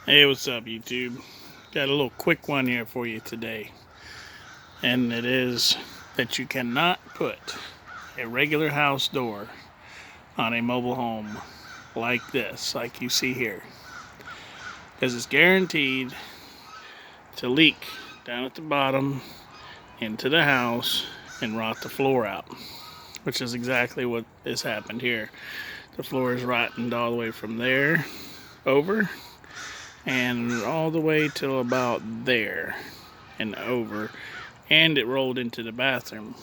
Hey, what's up, YouTube? Got a little quick one here for you today. And it is that you cannot put a regular house door on a mobile home like this, like you see here. Because it's guaranteed to leak down at the bottom into the house and rot the floor out, which is exactly what has happened here. The floor is rotting all the way from there over and all the way till about there and over, and it rolled into the bathroom.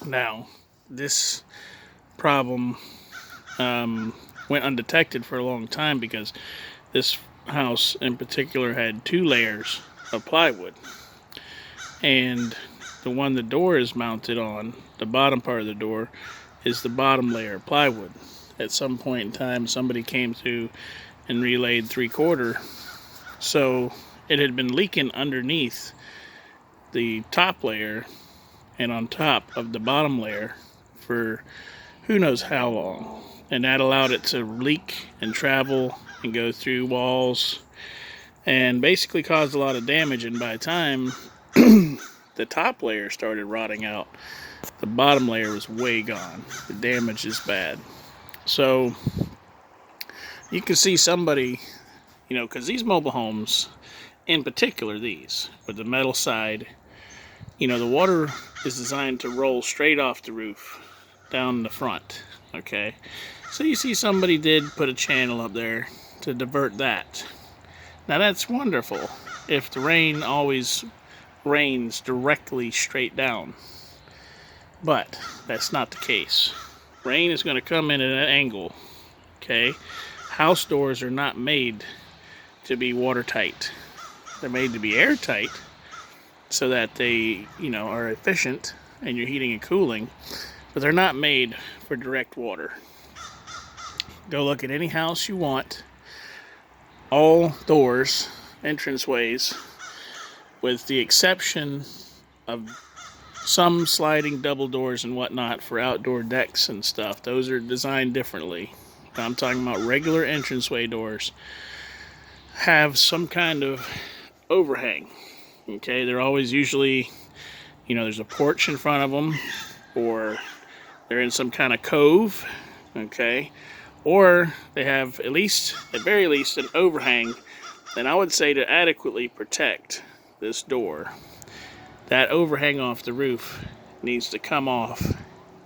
Now, this problem went undetected for a long time because this house in particular had 2 layers of plywood, and the one the door is mounted on, the bottom part of the door, is the bottom layer of plywood. At some point in time, somebody came through and relayed 3/4, so it had been leaking underneath the top layer and on top of the bottom layer for who knows how long. And that allowed it to leak and travel and go through walls and basically caused a lot of damage. And by the time the top layer started rotting out, the bottom layer was way gone. The damage is bad. So you can see somebody, because these mobile homes, in particular these, with the metal side, the water is designed to roll straight off the roof down the front, okay? So you see somebody did put a channel up there to divert that. Now that's wonderful if the rain always rains directly straight down, but that's not the case. Rain is going to come in at an angle, okay? House doors are not made to be watertight. They're made to be airtight so that they, are efficient and you're heating and cooling, but they're not made for direct water. Go look at any house you want. All doors, entranceways, with the exception of some sliding double doors and whatnot for outdoor decks and stuff, those are designed differently. I'm talking about regular entranceway doors, have some kind of overhang. Okay, they're always usually, there's a porch in front of them, or they're in some kind of cove, okay, or they have at very least, an overhang. And I would say to adequately protect this door, that overhang off the roof needs to come off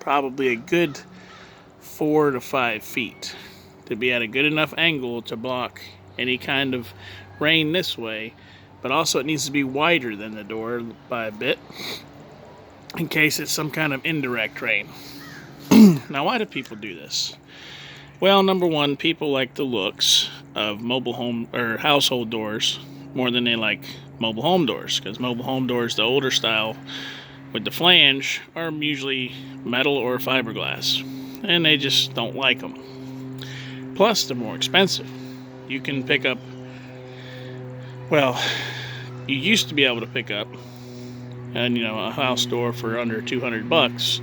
probably a good 4 to 5 feet to be at a good enough angle to block any kind of rain this way, but also it needs to be wider than the door by a bit in case it's some kind of indirect rain. Now, why do people do this? Well, number one, people like the looks of mobile home or household doors more than they like mobile home doors, because mobile home doors, the older style with the flange, are usually metal or fiberglass, and they just don't like them. Plus, they're more expensive. You can pick up, well, you used to be able to pick up a house door for under $200,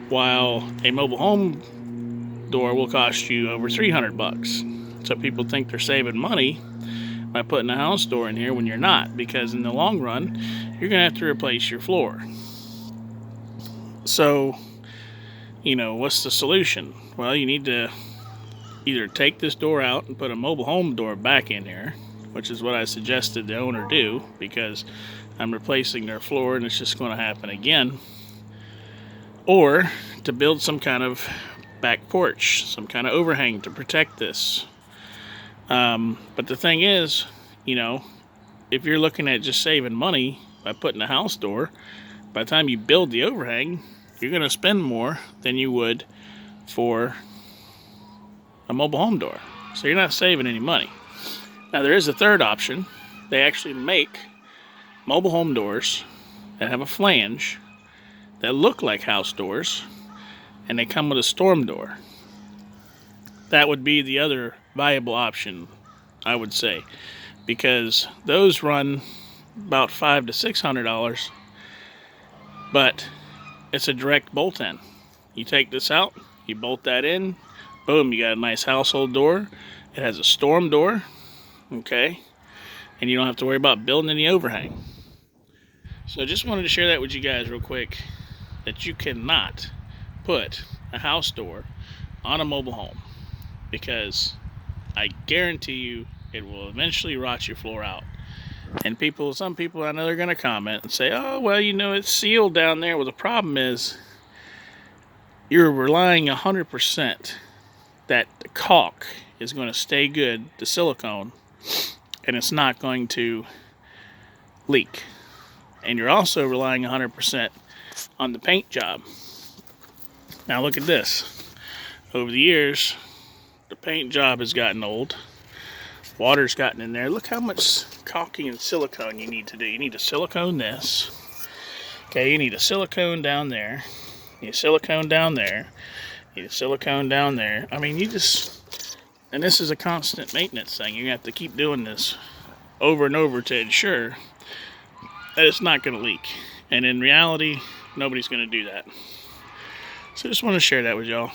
while a mobile home door will cost you over $300. So people think they're saving money by putting a house door in here when you're not, because in the long run you're gonna have to replace your floor. So what's the solution? Well, you need to either take this door out and put a mobile home door back in here, which is what I suggested the owner do, because I'm replacing their floor and it's just going to happen again, or to build some kind of back porch, some kind of overhang to protect this. But the thing is, if you're looking at just saving money by putting a house door, by the time you build the overhang, you're going to spend more than you would for a mobile home door. So you're not saving any money. Now, there is a third option. They actually make mobile home doors that have a flange that look like house doors, and they come with a storm door. That would be the other viable option, I would say, because those run about $500 to $600, but it's a direct bolt-in. You take this out, you bolt that in, boom, you got a nice household door. It has a storm door, okay? And you don't have to worry about building any overhang. So I just wanted to share that with you guys real quick, that you cannot put a house door on a mobile home, because I guarantee you it will eventually rot your floor out. And some people I know, they're going to comment and say, oh, well, you know, it's sealed down there. Well, the problem is you're relying 100% that the caulk is going to stay good, the silicone, and it's not going to leak. And you're also relying 100% on the paint job. Now look at this. Over the years, the paint job has gotten old. Water's gotten in there. Look how much caulking and silicone you need to do. You need to silicone this. Okay, you need a silicone down there. You need a silicone down there. You need a silicone down there. I mean, and this is a constant maintenance thing. You have to keep doing this over and over to ensure that it's not going to leak. And in reality, nobody's going to do that. So I just want to share that with y'all.